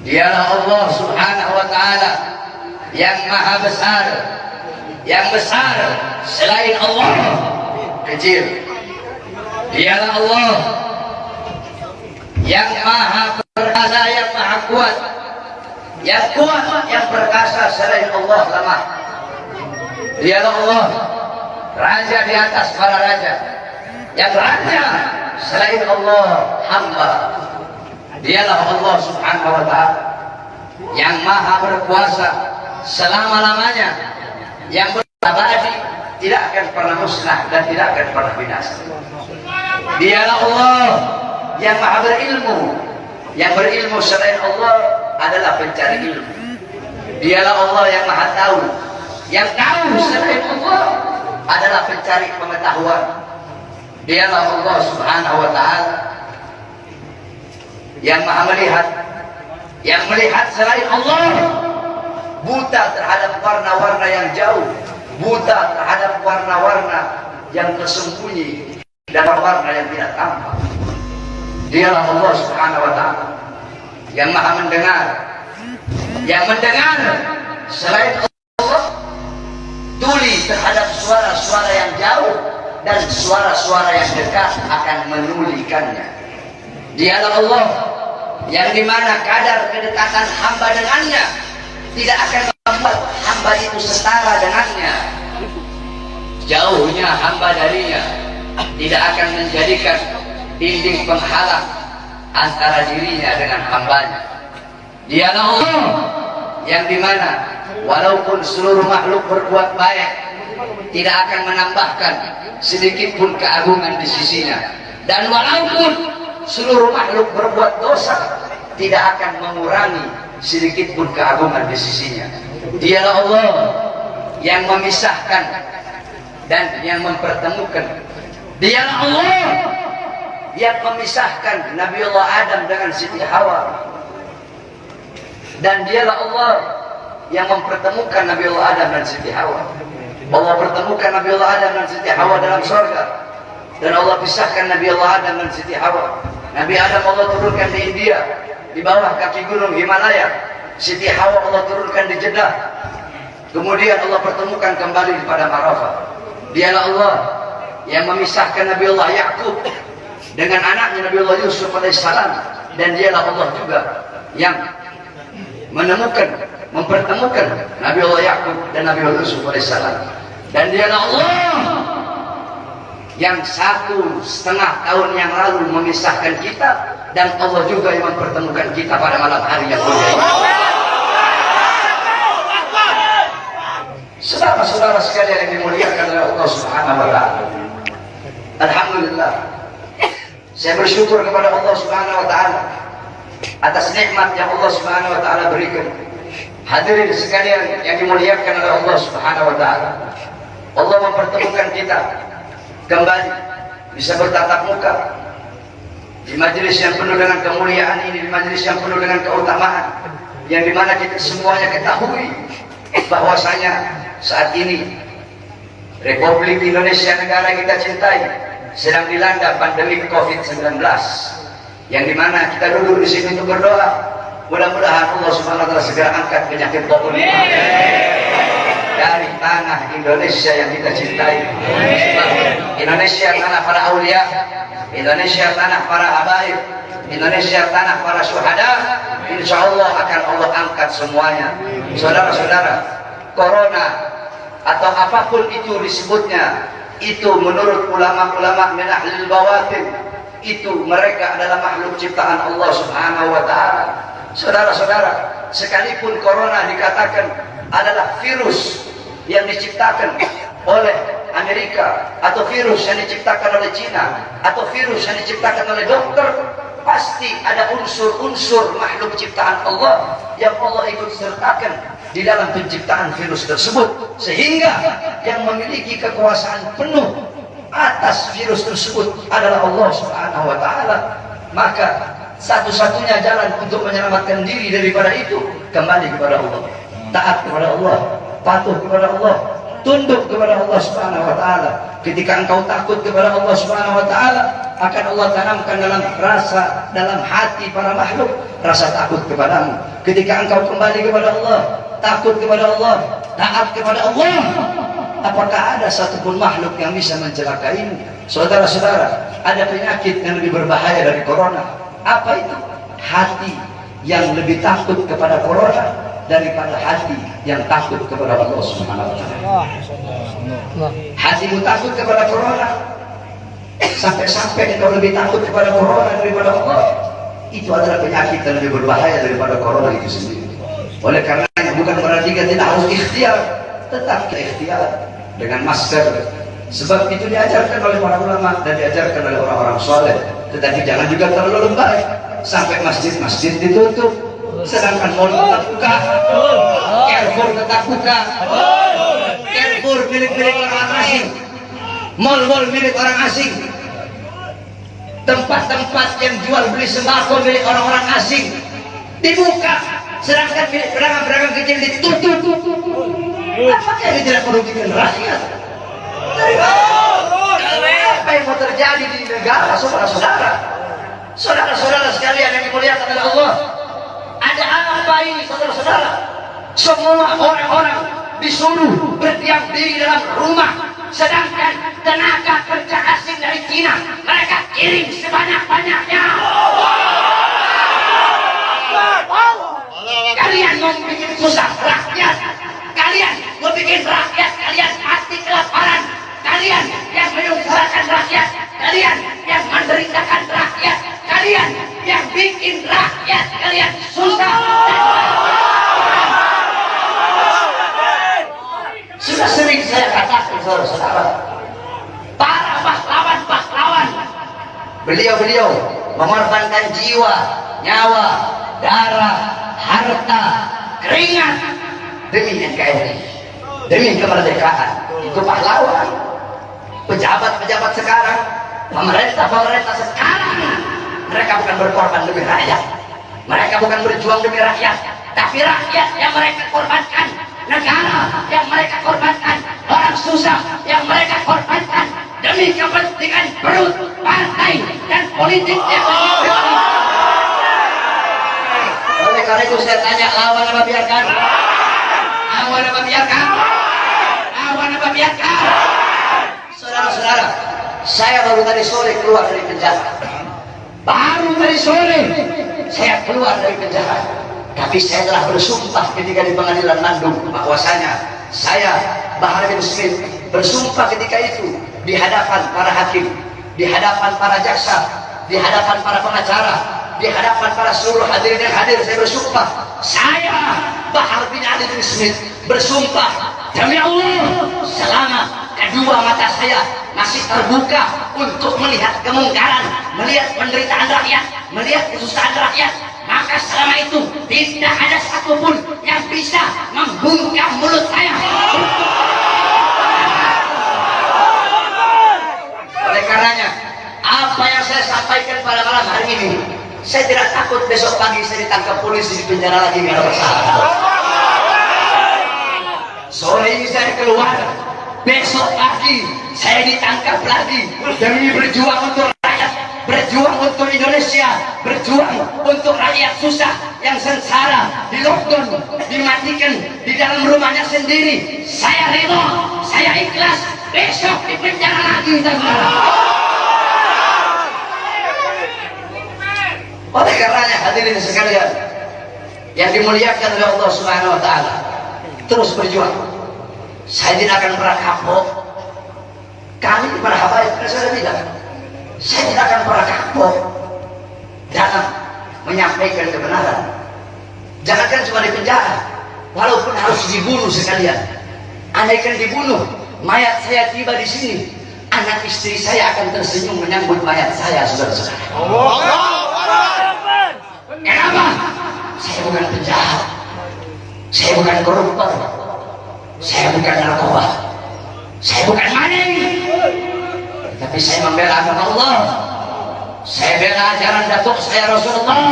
Dialah Allah Subhanahu wa ta'ala yang maha besar, yang besar selain Allah kecil. Dialah Allah yang maha perkasa, yang maha kuat, yang perkasa selain Allah lemah. Dialah Allah raja di atas para raja, yang raja selain Allah hamba. Dialah Allah Subhanahu wa ta'ala yang maha berkuasa selama-lamanya, yang berabadi, tidak akan pernah musnah dan tidak akan pernah binasa. Dialah Allah yang maha berilmu, yang berilmu selain Allah adalah pencari ilmu. Dialah Allah yang maha tahu, yang tahu selain Allah adalah pencari pengetahuan. Dialah Allah Subhanahu wa ta'ala yang maha melihat, yang melihat selain Allah buta terhadap warna-warna yang jauh, buta terhadap warna-warna yang tersembunyi dan warna yang tidak tampak. Dialah Allah Subhanahu wa ta'ala yang maha mendengar, yang mendengar selain Allah tuli terhadap suara-suara yang jauh dan suara-suara yang dekat akan menulikannya. Dialah Allah yang dimana kadar kedekatan hamba dengannya tidak akan membuat hamba itu setara dengannya. Jauhnya hamba darinya tidak akan menjadikan dinding penghalang antara dirinya dengan hambanya. Dialah Allah yang dimana walaupun seluruh makhluk berbuat baik tidak akan menambahkan sedikit pun keagungan di sisinya, dan walaupun seluruh makhluk berbuat dosa tidak akan mengurangi sedikit pun keagungan di sisinya. Dialah Allah yang memisahkan dan yang mempertemukan. Dialah Allah yang memisahkan Nabi Allah Adam dengan Siti Hawa, dan dialah Allah yang mempertemukan Nabi Allah Adam dan Siti Hawa. Allah pertemukan Nabi Allah Adam dan Siti Hawa dalam surga, dan Allah pisahkan Nabi Allah Adam dan Siti Hawa. Nabi Adam Allah turunkan di India, di bawah kaki gunung Himalaya. Siti Hawa Allah turunkan di Jeddah. Kemudian Allah pertemukan kembali di padang Arafah. Dialah Allah yang memisahkan Nabi Allah Yakub dengan anaknya Nabi Allah Yusuf alaihissalam, dan dialah Allah juga yang menemukan, mempertemukan Nabi Allah Yakub dan Nabi Allah Yusuf alaihissalam. Dan dialah Allah yang 1,5 tahun yang lalu memisahkan kita, dan Allah juga yang mempertemukan kita pada malam hari yang mulia. Saudara-saudara sekalian yang dimuliakan oleh Allah Subhanahu wa ta'ala, alhamdulillah, saya bersyukur kepada Allah Subhanahu wa ta'ala atas nikmat yang Allah Subhanahu wa ta'ala berikan. Hadirin sekalian yang dimuliakan oleh Allah Subhanahu wa ta'ala, Allah mempertemukan kita kembali bisa bertatap muka di majelis yang penuh dengan kemuliaan ini, di majelis yang penuh dengan keutamaan, yang dimana kita semuanya ketahui bahwasanya saat ini Republik Indonesia, negara yang kita cintai, sedang dilanda pandemi COVID-19, yang dimana kita duduk di sini untuk berdoa. Mudah-mudahan Allah Subhanahu wa ta'ala segera angkat penyakit COVID dari tanah Indonesia yang kita cintai. Indonesia tanah para aulia, Indonesia tanah para habaib, Indonesia tanah para syuhada. Insya Allah akan Allah angkat semuanya. Saudara-saudara, corona atau apapun itu disebutnya, itu menurut ulama-ulama min ahlil bawatin, itu mereka adalah makhluk ciptaan Allah Subhanahu wa ta'ala. Saudara-saudara, sekalipun corona dikatakan adalah virus yang diciptakan oleh Amerika, atau virus yang diciptakan oleh Cina, atau virus yang diciptakan oleh dokter, pasti ada unsur-unsur makhluk ciptaan Allah yang Allah ikut sertakan di dalam penciptaan virus tersebut, sehingga yang memiliki kekuasaan penuh atas virus tersebut adalah Allah Subhanahu wa ta'ala. Maka satu-satunya jalan untuk menyelamatkan diri daripada itu kembali kepada Allah, taat kepada Allah, patuh kepada Allah, tunduk kepada Allah Subhanahu wa ta'ala. Ketika engkau takut kepada Allah Subhanahu wa ta'ala, akan Allah tanamkan dalam hati para makhluk rasa takut kepadamu. Ketika engkau kembali kepada Allah, takut kepada Allah, taat kepada Allah, apakah ada satupun makhluk yang bisa mencelakaimu? Saudara-saudara, ada penyakit yang lebih berbahaya dari corona. Apa itu? Hati yang lebih takut kepada corona daripada hati yang takut kepada Allah Subhanahu wa taala. Hatimu takut kepada corona, sampai-sampai engkau lebih takut kepada corona daripada Allah. Itu adalah penyakit yang lebih berbahaya daripada corona itu sendiri. Oleh karena bukan berarti kita tidak harus ikhtiar, tetap ikhtiar dengan masker. Sebab itu diajarkan oleh para ulama dan diajarkan oleh orang-orang soleh. Tetapi jangan juga terlalu lebay sampai masjid-masjid ditutup, sedangkan mal tetap buka, Carrefour tetap buka, Carrefour milik orang asing, mal-mal milik orang asing, tempat-tempat yang jual beli sembako milik orang-orang asing dibuka, sedangkan milik pedagang-pedagang kecil ditutup. Apakah ini tidak merugikan rakyat? Apa yang mau terjadi di negara, saudara-saudara? Saudara-saudara sekalian yang dimuliakan oleh Allah, ada apa ini, saudara-saudara? Semua orang-orang disuruh berdiam diri dalam rumah, sedangkan tenaga kerja asing dari Cina mereka kirim sebanyak-banyaknya. Kalian mau bikin susah rakyat, kalian mau bikin rakyat kalian mati kelaparan, kalian yang menyusahkan rakyat, kalian yang menderitakan rakyat, kalian yang bikin rakyat kalian susah. Sudah sering saya katakan, saudara-saudara, para pahlawan-pahlawan, beliau-beliau mengorbankan jiwa, nyawa, darah, harta, keringat demi NKRI, demi kemerdekaan. Itu pahlawan. Pejabat-pejabat sekarang, pemerintah sekarang, mereka bukan berkorban demi rakyat, mereka bukan berjuang demi rakyat, tapi rakyat yang mereka korbankan, negara yang mereka korbankan, orang susah yang mereka korbankan demi kepentingan perut, partai, dan politik yang oleh karena itu saya tanya, lawan apa biarkan? Lawan apa biarkan? Lawan apa biarkan? Saudara-saudara, saya baru tadi sore keluar dari penjara. Baru tadi sore saya keluar dari penjara. Tapi saya telah bersumpah ketika di pengadilan Bandung bahwasanya saya, Bahar bin Smith, bersumpah ketika itu di hadapan para hakim, di hadapan para jaksa, di hadapan para pengacara, di hadapan para seluruh hadirin yang hadir. Saya bersumpah, saya Bahar bin Ali bin Smith bersumpah demi Allah, selama kedua mata saya masih terbuka untuk melihat kemungkaran, melihat penderitaan rakyat, melihat kesusahan rakyat, maka selama itu tidak ada satupun yang bisa membungkam mulut saya. Oleh karenanya, apa yang saya sampaikan pada malam hari ini, saya tidak takut besok pagi saya ditangkap polisi di penjara lagi nggak ada masalah. Sore ini saya keluar, besok pagi saya ditangkap lagi demi berjuang untuk rakyat, berjuang untuk Indonesia, berjuang untuk rakyat susah yang sengsara, di lockdown, dimatikan di dalam rumahnya sendiri. Saya rela, saya ikhlas, besok di penjara lagi. Oleh karenanya hadirin sekalian yang dimuliakan oleh Allah Subhanahu wa taala, terus berjuang. Saya tidak akan pernah kapok. Kami para habaib saya tidak. Saya tidak akan pernah kapok dalam menyampaikan kebenaran. Jangankan cuma di penjara, walaupun harus dibunuh sekalian. Andaikan dibunuh, mayat saya tiba di sini, anak istri saya akan tersenyum menyambut mayat saya, saudara-saudara. Kenapa? Saya bukan penjahat, saya bukan koruptor, saya bukan narkoba, saya bukan maling, tapi saya membela agama Allah. Saya bela ajaran datuk saya Rasulullah.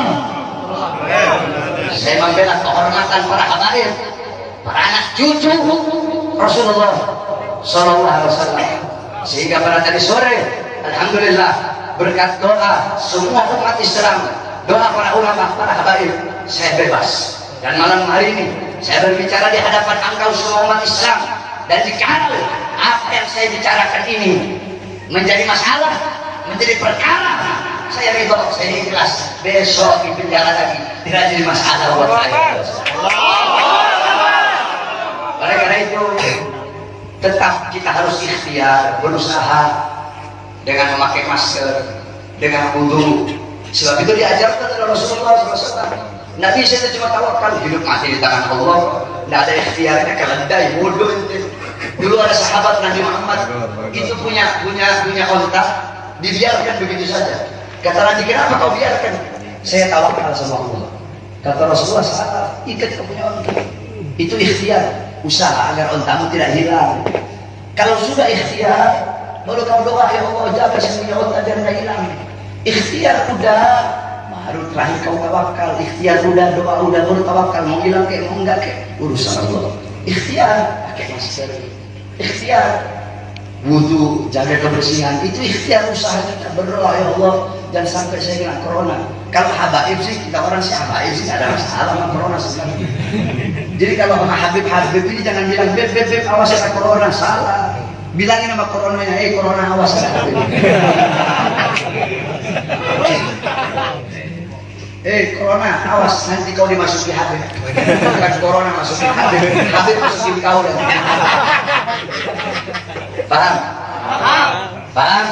Saya membela kehormatan para habaib, para anak cucu Rasulullah Sallallahu Alaihi Wasallam. Sehingga pada tadi sore, alhamdulillah, berkat doa semua umat Islam, doa para ulama, para habaib, saya bebas. Dan malam hari ini saya berbicara di hadapan engkau semua umat Islam, dan jika apa yang saya bicarakan ini menjadi masalah, menjadi perkara, saya ridho, saya ikhlas. Besok di penjara lagi tidak jadi masalah buat saya. Oleh karena itu tetap kita harus ikhtiar, berusaha dengan memakai masker, dengan wudu. Sebab itu diajarkan oleh Rasulullah SAW. Nabi saya cuma tawakal, hidup mati di tangan Allah, tidak ada ikhtiarnya, keledai, bodoh itu. Dulu ada sahabat Nabi Muhammad, itu punya onta, dibiarkan begitu saja. Kata Nabi, kenapa kau biarkan? Saya tawakal sama Allah. Kata Rasulullah, salah, ikat kau punya onta. Itu ikhtiar, usaha agar ontamu tidak hilang. Kalau sudah ikhtiar, baru kau doa, ya Allah jaga saya punya onta biar tidak hilang. Ikhtiar udah, baru terakhir kau tawakal. Ikhtiar udah, doa udah, baru tawakal. Mau hilang kayak mau enggak kayak urusan Allah. Ikhtiar pakai masker, ikhtiar wudu, jaga kebersihan, itu ikhtiar usaha kita. Berdoa, ya Allah jangan sampai saya kena corona. Kalau habaib sih, kita orang sih habaib sih ada masalah sama corona sebenarnya. Jadi kalau sama Habib ini jangan bilang beb awas kena corona, salah. Bilangin sama coronanya, corona awas kena Habib. Corona awas, nanti kau dimasuki Habib. Bukan corona masuki Habib, Habib masuki kau. Paham? Paham?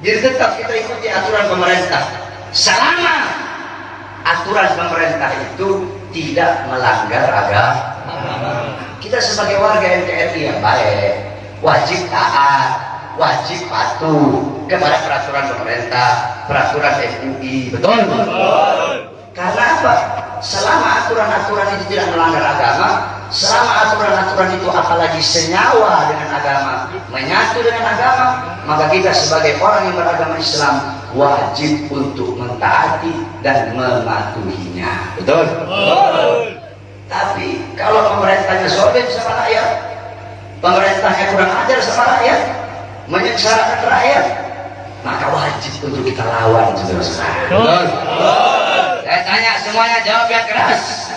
Jadi tetap kita ikuti aturan pemerintah. Selama aturan pemerintah itu tidak melanggar agama, kita sebagai warga NKRI yang baik wajib taat, wajib patuh kepada peraturan pemerintah, peraturan MUI. Betul? Karena apa? Selama aturan-aturan itu tidak melanggar agama, selama aturan-aturan itu apalagi senyawa dengan agama, menyatu dengan agama, maka kita sebagai orang yang beragama Islam wajib untuk mentaati dan mematuhinya. Betul? Tapi kalau pemerintahnya zalim sama rakyat, pemerintahnya kurang ajar sama rakyat, menyengsarakan rakyat, maka wajib untuk kita lawan, saudara-saudara. Betul? Saya tanya semuanya, jawab yang keras.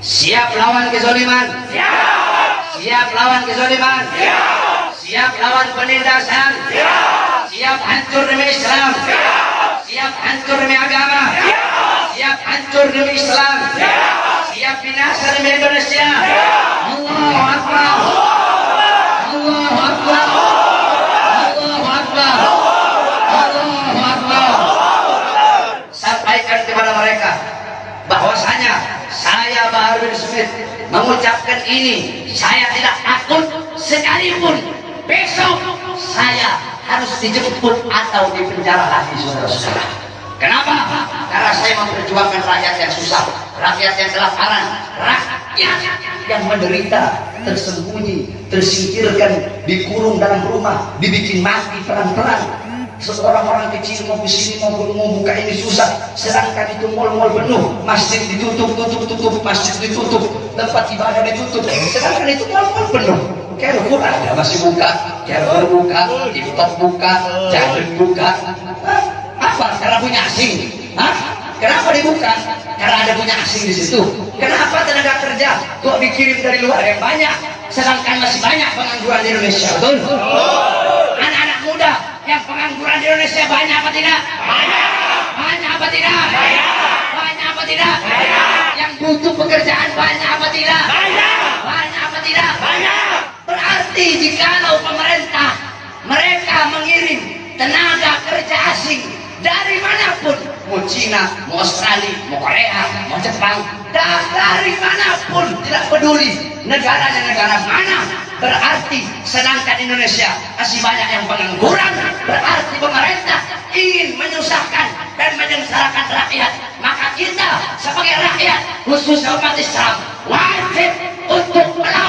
Siap lawan kezaliman? Siap. Siap lawan kezaliman? Siap. Siap lawan penindasan? Siap. Siap hancur demi Islam? Siap. Siap hancur demi agama? Siap. Siap hancur demi Islam? Siap. Siap binasa demi Indonesia? Siap. Allahu Akbar. Allahu Akbar. Allahu Akbar. Allahu Akbar. Sampaikan kepada mereka bahwasanya saya Bahar bin Smith mengucapkan ini, saya tidak takut sekalipun besok saya harus dijemput atau dipenjara lagi, saudara-saudara. Kenapa? Karena saya memperjuangkan rakyat yang susah, rakyat yang kelaparan, rakyat yang menderita, tersembunyi, tersingkirkan, dikurung dalam rumah, dibikin mati terang-terang. Seorang orang kecil mau kesini mau buka ini susah, sedangkan itu mal-mal penuh, masjid ditutup, masjid ditutup, tempat ibadah ditutup, sedangkan itu mal-mal penuh. Carrefour ada masih buka, Carrefour buka, TikTok buka, Jalan buka. Apa? Karena punya asing. Kenapa dibuka? Karena ada punya asing di situ. Kenapa tenaga kerja kok dikirim dari luar yang banyak, sedangkan masih banyak pengangguran di Indonesia? Betul? Anak-anak muda yang pengangguran di Indonesia banyak apa tidak? Banyak. Banyak apa tidak? Banyak. Banyak apa tidak? Banyak. Yang butuh pekerjaan banyak apa tidak? Banyak. Banyak apa tidak? Banyak. Berarti jikalau pemerintah mereka mengirim tenaga kerja asing dari manapun, mau Cina, mau Australia, mau Korea, mau Jepang, dari manapun, tidak peduli negaranya negara mana, berarti sedangkan Indonesia masih banyak yang pengangguran, berarti pemerintah ingin menyusahkan dan menyengsarakan rakyat. Maka kita sebagai rakyat, khususnya umat Islam, wajib untuk melawan